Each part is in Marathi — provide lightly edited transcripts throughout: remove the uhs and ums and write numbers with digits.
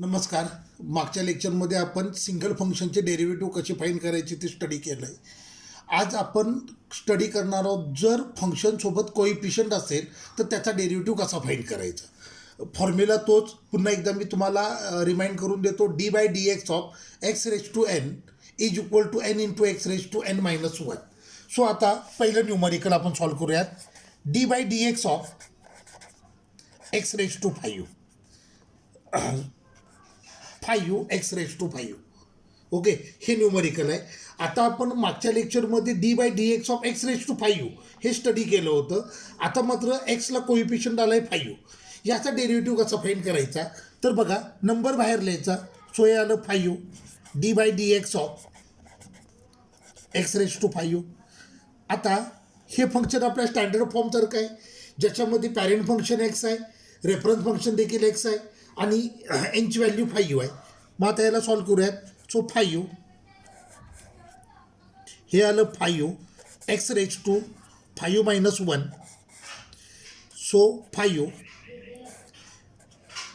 नमस्कार. मागच्या लेक्चरमध्ये आपण सिंगल फंक्शनचे डेरिव्हेटिव्ह कसे फाईंड करायचे ते स्टडी केलं आहे. आज आपण स्टडी करणार आहोत, जर फंक्शनसोबत कोइफिशियंट असेल तर त्याचा डेरिव्हेटिव्ह कसा फाईंड करायचा. फॉर्म्युला तोच पुन्हा एकदा मी तुम्हाला रिमाइंड करून देतो. dy/dx of x raise to n is equal to n into x raise to n minus 1. So आता पहिलं न्यूमरिकल आपण सॉल्व करूयात. dy/dx of x raise to 5 5x raise to 5. Okay, हे न्यूमरिकल आहे. आता आपण मागच्या लेक्चरमध्ये dy/dx of x raise to 5 हे स्टडी केलं होतं. आता मात्र एक्सला कोइफिशियंट आला आहे 5. याचा डेरिव्हेटिव्ह कसा फाईंड करायचा तर बघा, नंबर बाहेर लिहायचा. सो हे आलं 5 dy/dx of x raise to 5. आता हे फंक्शन आपल्या स्टँडर्ड फॉर्मसारखं आहे, ज्याच्यामध्ये पॅरेंट फंक्शन एक्स आहे, रेफरन्स फंक्शन देखील एक्स आहे आणि एनची व्हॅल्यू 5 आहे. मग आता याला सॉल्व करूयात. सो 5 हे आलं 5 x raise to 5 minus 1. So 5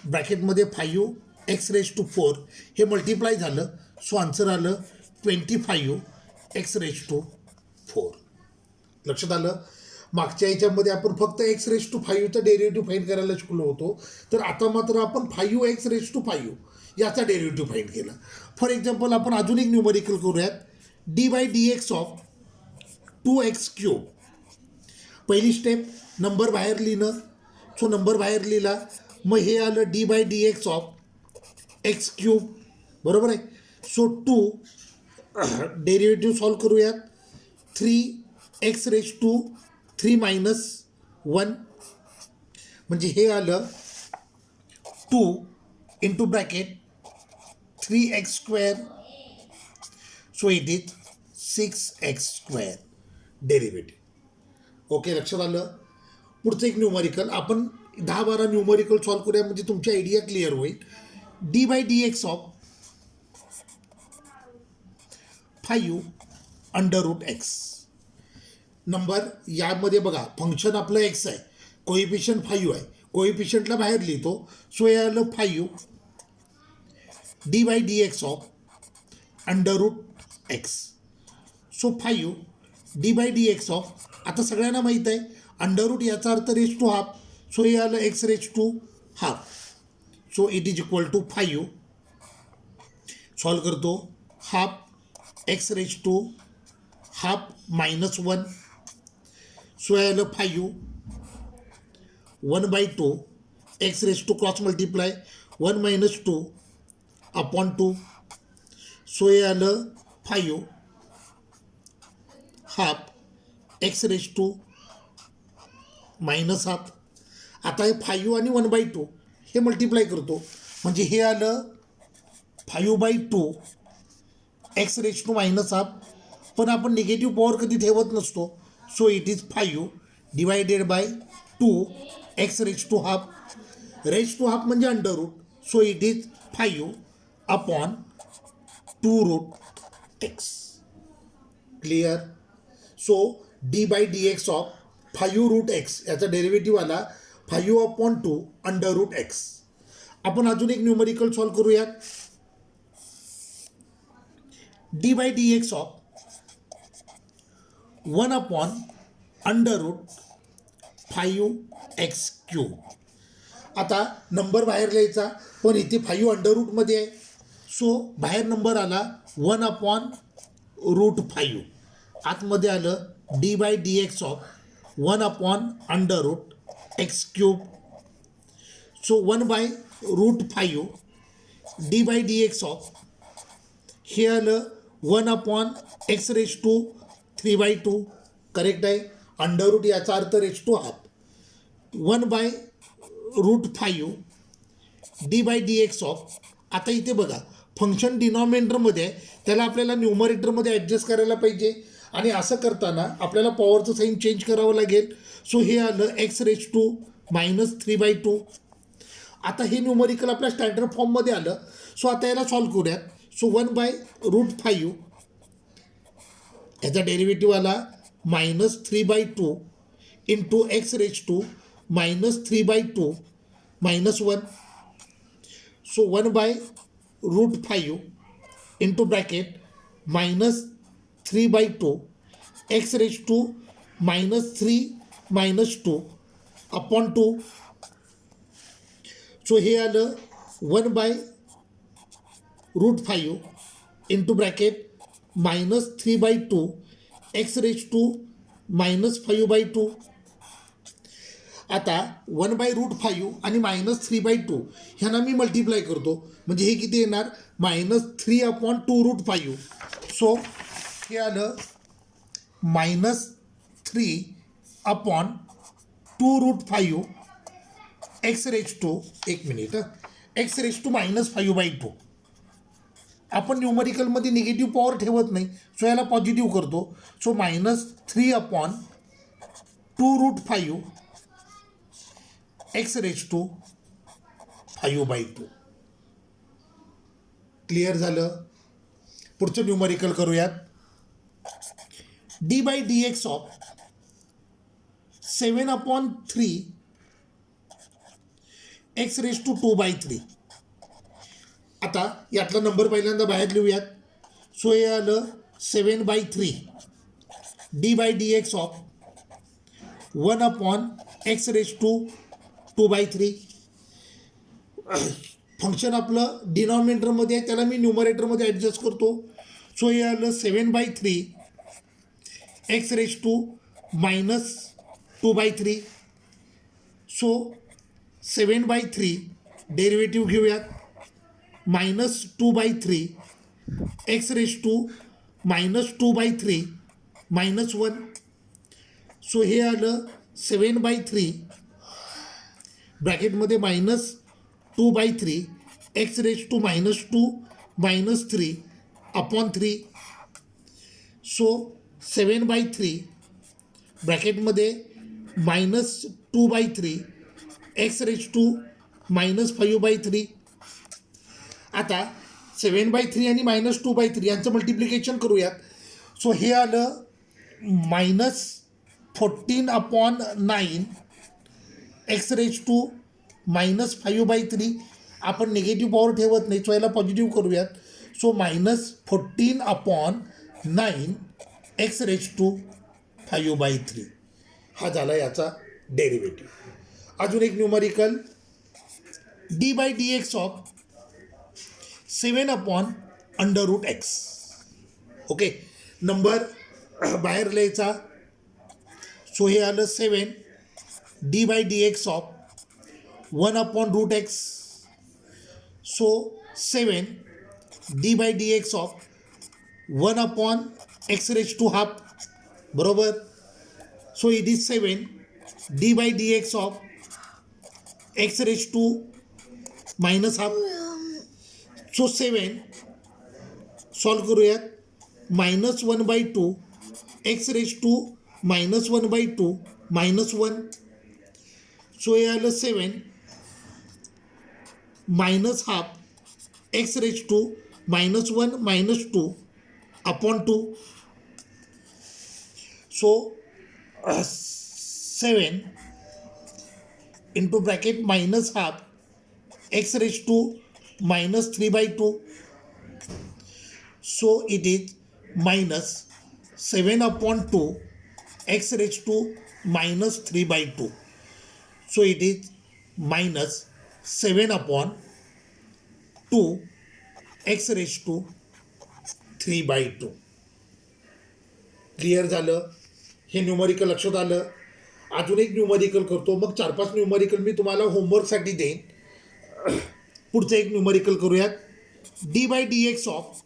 ब्रॅकेटमध्ये 5 एक्स रेज टू 4 हे मल्टिप्लाय झालं. सो आन्सर आलं 25 एक्स रेज टू 4. लक्षात आलं. मागच्या याच्यामध्ये आपण फक्त एक्स रेज टू 5चा डेरिव्हेटिव्ह फाईंड करायला शिकलो होतो. तर आता मात्र आपण 5x रेज टू 5 याचा डेरिव्हेटिव्ह फाईंड केला. फॉर एक्झाम्पल आपण अजून एक न्यूमरिकल करूयात. dy/dx of 2x cube. पहिली स्टेप नंबर बाहेर लिहिणं. सो नंबर बाहेर लिहिला. मग हे आलं dy/dx ऑफ x क्यूब. बरोबर आहे. सो 2 डेरिव्हेटिव्ह सॉल्व करूयात. 3x रेज टू 3 मायनस 1 म्हणजे हे आलं 2 into bracket 3x square. So it is 6x square derivative. Okay, लक्षात आलं. पुढचं एक न्यूमरिकल आपण 10-12 न्यूमरिकल सॉल्व करूया म्हणजे तुमची आयडिया क्लिअर होईल. dy/dx of 5 under root x. Number यामध्ये बघा, फंक्शन आपलं एक्स आहे, कोइफिशियंट 5 आहे, कोइफिशियंटला बाहेर लिहितो. सो हे आलं 5 dy/dx of under root x. So 5 dy/dx of, आता सगळ्यांना माहीत आहे अंडर रूट याचा अर्थ रेज टू हाफ. सो हे आलं x raise to half. So it is equal to 5 solve करतो. Half x raise to half minus 1. So हे आलं 5 1/2 x raise to cross multiply 1 minus 2 upon 2. So हे आलं 5 half x raise to minus half. आता हे 5 आणि 1/2 हे मल्टिप्लाय करतो म्हणजे हे आलं 5/2 x raise to minus half. पण आपण निगेटिव्ह पॉवर कधी ठेवत नसतो. So it is 5 divided by 2 x raise to half. Raise to half म्हणजे under root. So it is 5 upon 2 root x. Clear. So dy/dx of 5 root x याचा डेरिव्हेटिव्ह आला 5 अपॉन 2 अंडर रूट एक्स. आपण अजून एक न्यूमरिकल सॉल्व करूयात. dy/dx of 1 upon under root 5x cube. आता नंबर बाहेर लिहायचा, पण इथे 5 अंडर रूटमध्ये आहे. सो बाहेर नंबर आला 1 अपॉन रूट 5. आतमध्ये आलं dy/dx of 1 upon under root x cube. So 1/√5 dy/dx of हे आलं 1 upon x raise to 3/2. Correct आहे. अंडर रूट याचा अर्थ raise to half. 1/√5 dy/dx of. आता इथे बघा, फंक्शन डिनॉमिनेटरमध्ये आहे, त्याला आपल्याला न्यूमरेटरमध्ये ॲडजस्ट करायला पाहिजे आणि असं करताना आपल्याला पॉवरचं साईन चेंज करावं लागेल. सो हे आलं एक्स रेज टू मायनस 3/2. आता हे न्यूमरिकल आपल्या स्टँडर्ड फॉर्ममध्ये आलं. सो आता याला सॉल्व करूयात. सो 1/√5 याचा डेरिव्हेटिव्ह आला minus 3/2 into x raise to minus 3/2 minus 1. So 1/√5 into bracket -3/2 x⁻³ upon 2. So हे आलं 1/√5 इंटू ब्रॅकेट -3/2 x⁻⁵/2. आता 1/√5 आणि -3/2 ह्यांना मी मल्टिप्लाय करतो, म्हणजे हे किती येणार -3/2√5. सो हे आलं -3/2√5 x⁻⁵/2. आपण न्यूमरिकलमध्ये निगेटिव्ह पॉवर ठेवत नाही, सो याला पॉझिटिव्ह करतो. So -3/2√5 x⁻⁵/2. क्लिअर झालं. पुढचं न्यूमरिकल करूयात. d/dx of 7/3 x⁻²/3. आता यातला नंबर पहिल्यांदा बाहेर लिहूयात. सो हे आलं 7/3 d/dx ऑफ 1/x⁻²/3. फंक्शन आपलं डिनॉमिनेटरमध्ये आहे, त्याला मी न्यूमरेटरमध्ये ॲडजस्ट करतो. सो हे आलं 7/3 x⁻²/3. सो 7/3 डेरिव्हेटिव्ह घेऊयात. -2/3 x⁻²/3 -1. सो हे आलं 7/3 ब्रॅकेटमध्ये -2/3 x⁻² अपॉन 3. So 7/3 ब्रॅकेटमध्ये -2/3 x⁻⁵/3. आता 7/3 आणि -2/3 यांचं मल्टिप्लिकेशन करूयात. सो हे आलं -14/9 x⁻⁵/3. आपण निगेटिव्ह पॉवर ठेवत नाही, सो याला पॉझिटिव्ह करूयात. So -14/9 x⁻⁵/3. हा झाला याचा डेरिव्हेटिव्ह. अजून एक numerical d/dx of 7/√x. Okay, number बाहेर लिहायचा. सो हे आलं 7 d/dx of 1/√x. So 7 d/dx of 1/x⁻². बरोबर. So it is 7 d/dx of x⁻². So 7 solve करूयात. -1/2 x⁻⁻² -1. सो हे आलं 7 -½ x⁻⁻1 -2 upon 2. So 7 into bracket -½ x⁻⁻3/2. So it is -7/2 x⁻⁻3/2. So it is -7/2 x⁻3/2. Clear झालं. हे न्यूमरिकल लक्षात आलं. अजून एक न्यूमरिकल करतो, मग 4-5 न्यूमरिकल मी तुम्हाला होमवर्कसाठी देईन. पुढचं एक न्यूमरिकल करूयात. d/dx of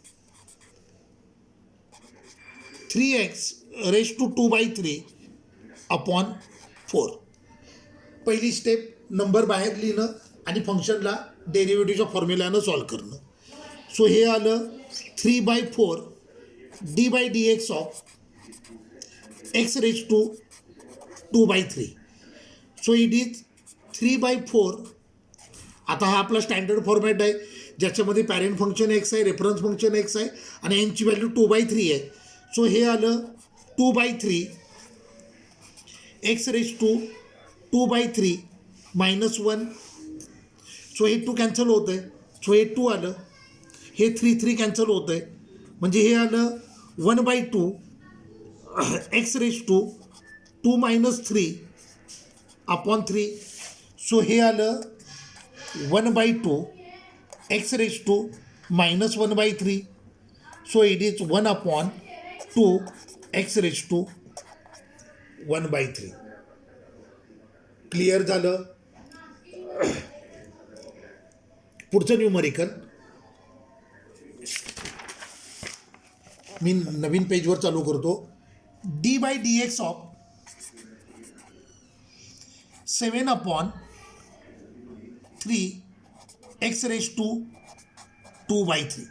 3x⁻²/3 upon 4. पहिली स्टेप नंबर बाहेर लिहिणं आणि फंक्शनला डेरिव्हेटिव्हच्या फॉर्म्युल्यानं सॉल्व करणं. सो हे आलं 3/4 d/dx of x⁻²/3. So it is 3/4. आता हा आपला स्टँडर्ड फॉर्मॅट आहे, ज्याच्यामध्ये पॅरेंट फंक्शन x आहे, रेफरन्स फंक्शन x आहे आणि यांची व्हॅल्यू 2/3 आहे. सो हे आलं 2/3 x⁻²/3 -1. सो हे 2 कॅन्सल होतं आहे. सो हे 2 आलं, हे 3 कॅन्सल होतं आहे, म्हणजे हे आलं 1/2 x raise to 2 - 3 upon 3. So हे आलं 1/2 x raise to -1/3. So it is 1/2 x raise to 1/3. Clear झालं. पुढचं न्यूमरिकल मी नवीन पेजवर चालू करतो. d/dx of 7/3 x raise to 2/3.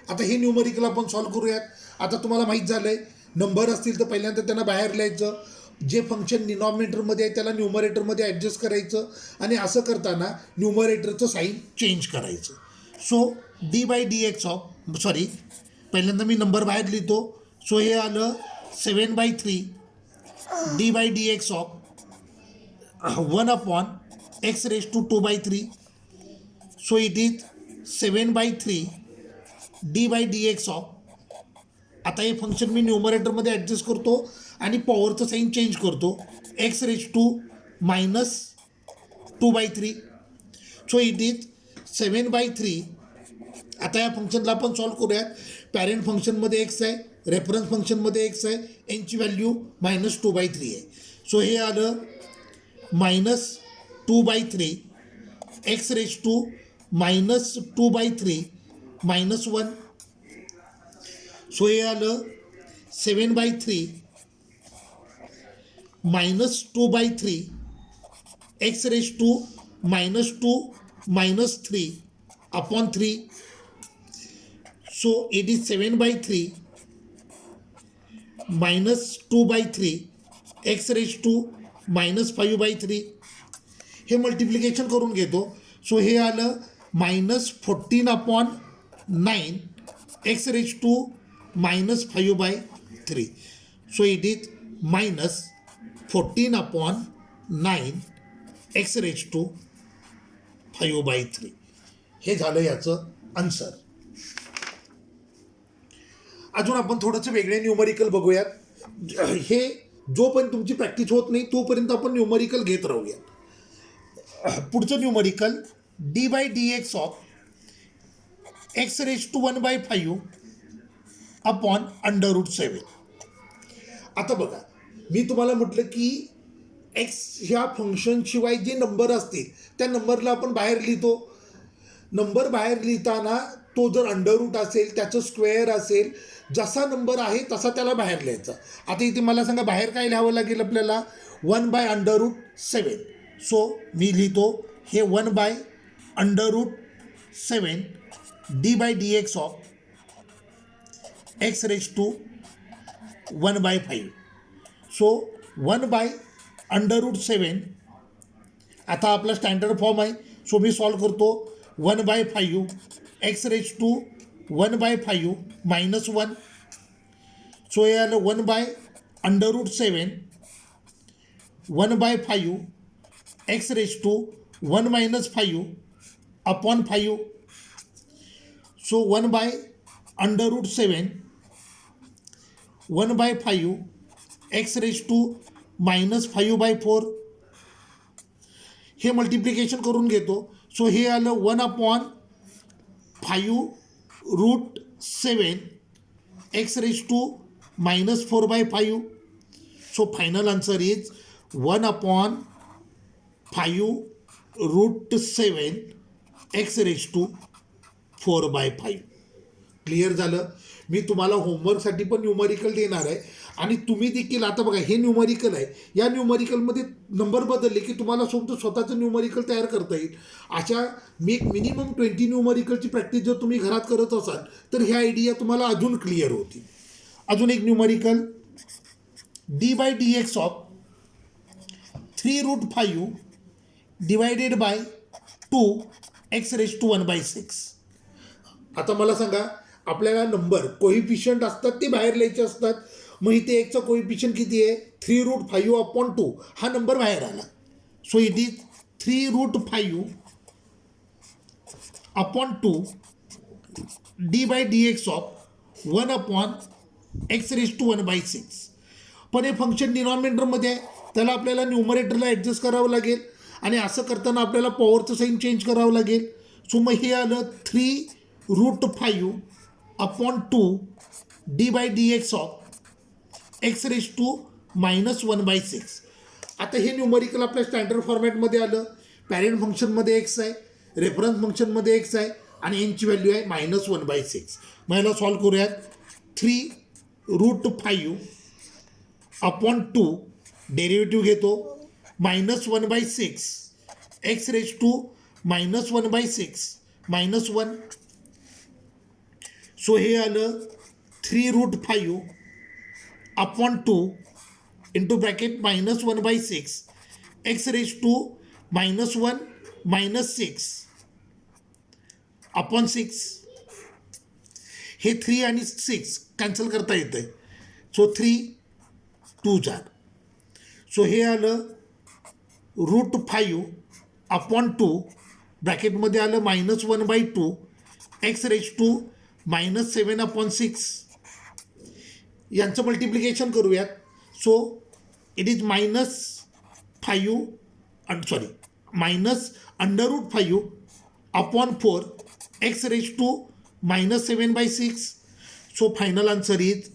आता हे न्यूमरिकल आपण सॉल्व करूयात. आता तुम्हाला माहीत झालं आहे, नंबर असतील तर पहिल्यांदा त्यांना बाहेर लिहायचं, जे फंक्शन डिनॉमिनेटरमध्ये आहे त्याला न्यूमरेटरमध्ये ॲडजस्ट करायचं, आणि असं करताना न्यूमरेटरचं साईन चेंज करायचं. सो d/dx ऑफ पहिल्यांदा मी नंबर बाहेर लिहितो. सो हे आलं 7/3 d/dx of 1/x raise to 2/3. So it is 7/3 d/dx of, आता हे फंक्शन मी न्यूमरेटरमध्ये ॲडजस्ट करतो आणि पॉवरचं साईन चेंज करतो, x raise to -2/3. So it is 7/3. आता या फंक्शनला आपण सॉल्व करूयात. पॅरेंट फंक्शनमध्ये एक्स आहे, रेफरन्स फंक्शनमध्ये एक्स आहे, एनची व्हॅल्यू -2/3 आहे. सो हे आलं -2/3 एक्स रेज टू -2/3 -1. सो हे आलं 7/3 -2/3 x raise to -2 -3 upon 3. So it is 7/3 -2/3 x raise to -5/3. हे मल्टिप्लिकेशन करून घेतो. सो हे आलं -14/9 x raise to -5/3. So it is -14/9 x raise to 5/3. हे झालं याचं आन्सर. अजून आपण थोडंसं वेगळे न्यूमरिकल बघूयात. हे जोपर्यंत तुमची प्रॅक्टिस होत नाही तोपर्यंत आपण न्यूमरिकल घेत राहूयात. पुढचं numerical d/dx of x raise to 1/5 upon √7. आता बघा, मी तुम्हाला म्हटलं की एक्स ह्या फंक्शनशिवाय जे नंबर असतील त्या नंबरला आपण बाहेर लिहितो. नंबर बाहेर लिहिताना तो जर √ असेल, त्याचं स्क्वेअर असेल, जसा नंबर आहे तसा त्याला बाहेर लिहायचा. आता इथे मला सांगा बाहेर काय लिहावं लागेल आपल्याला, 1/√7. सो मी लिहितो हे 1/√7 d/dx of x raise to 1/5. So 1/√7 आता आपला स्टँडर्ड फॉर्म आहे. सो मी सॉल्व करतो. 1/5 एक्स रेज टू 1/5 -1. सो हे आलं 1/√7 1/5 x raise to 1 - 5 upon 5. So 1/√7 1/5 x raise to -5/4. हे मल्टिप्लिकेशन करून घेतो. सो हे आलं 1/5√7 x raise to -4/5. So final answer is 1/5√7 x raise to 4/5. Clear झालं. मी तुम्हाला होमवर्कसाठी पण न्यूमरिकल देणार आहे, आणि तुम्ही देखील आता बघा हे न्यूमरिकल आहे, या न्यूमरिकलमध्ये नंबर बदलले की तुम्हाला स्वतःचं न्यूमरिकल तयार करता येईल. अशा मी मिनिमम 20 न्यूमरिकलची प्रॅक्टिस जर तुम्ही घरात करत असाल तर ह्या आयडिया तुम्हाला अजून क्लिअर होतील. अजून एक numerical d/dx of 3√5 divided by 2 x raise to 1/6. आता मला सांगा, आपल्याला नंबर कोइफिशियंट असतात ते बाहेर लिहायचे असतात. मग इथे एकचा कोइफिशियंट किती आहे, 3√5/2. हा नंबर बाहेर आला. So it is 3√5 upon 2 d by d x of 1 upon x raise to 1/6. पण हे फंक्शन डिनॉमिनेटरमध्ये आहे, त्याला आपल्याला न्यूमरेटरला ॲडजस्ट करावं लागेल आणि असं करताना आपल्याला पॉवरचं साईन चेंज करावं लागेल. सो मग हे आलं 3√5 upon 2 d by d x of x raise to -1/6. आता हे न्यूमरिकल आपल्या स्टँडर्ड फॉर्मॅटमध्ये आलं. पॅरेंट फंक्शनमध्ये एक्स आहे, रेफरन्स फंक्शनमध्ये एक्स आहे आणि एनची व्हॅल्यू आहे -1/6. मग याला सॉल्व करूयात. 3√5 अपॉन 2 डेरिव्हेटिव्ह घेतो -1/6 एक्स रेज टू -1/6 -1. सो हे आलं 3√5 upon 2 into bracket -1/6 x raise to -1 -6 upon 6. हे 3 आणि 6 कॅन्सल करता येतं आहे. सो 3 2 4. सो हे आलं √5 अपॉन 2 ब्रॅकेटमध्ये आलं -1/2 एक्स रेज टू -7/6. यांचं मल्टिप्लिकेशन करूयात. So it is -5 -√5 upon 4 x raise to -7/6. So final answer is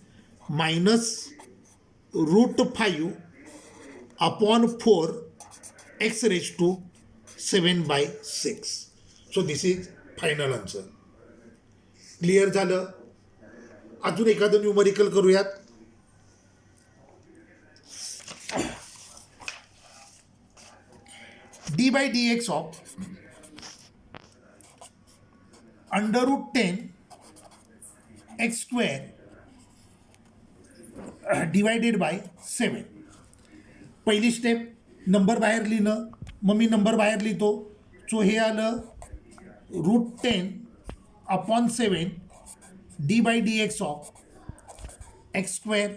-√5 upon 4 x raise to 7/6. So this is final answer. Clear झालं. अजून एखादं न्यूमरिकल करूयात. D by d x of √10 x square divided by 7. पहिली स्टेप नंबर बाहेर लिहिणं. मग मी नंबर बाहेर लिहितो. सो हे आलं √10 upon 7 d by d x of x square.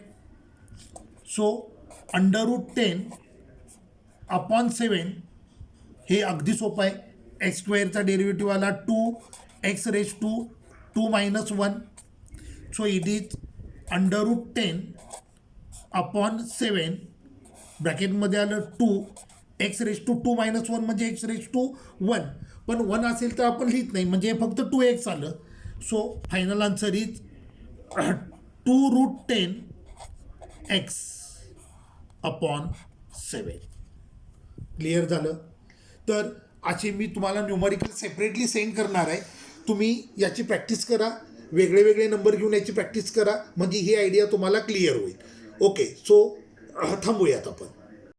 So √10 upon 7 हे अगदी सोपं आहे. एक्स स्क्वेअरचा डेरिव्हेटिव्ह आला 2 x raise to 2 - 1. So it is √10 upon 7 ब्रॅकेटमध्ये आलं 2 एक्स रेज टू 2 - 1 म्हणजे एक्स रेज टू 1. पण 1 असेल तर आपण लिहित नाही, म्हणजे फक्त 2x आलं. So final answer is 2√10 x upon 7. Clear झालं. तर असे मी तुम्हाला न्यूमरिकल सेपरेटली सेंड करणार आहे. तुम्ही याची प्रॅक्टिस करा, वेगळे वेगळे नंबर घेऊन याची प्रॅक्टिस करा, म्हणजे ही आयडिया तुम्हाला क्लिअर होईल. ओके. सो थांबूयात आपण.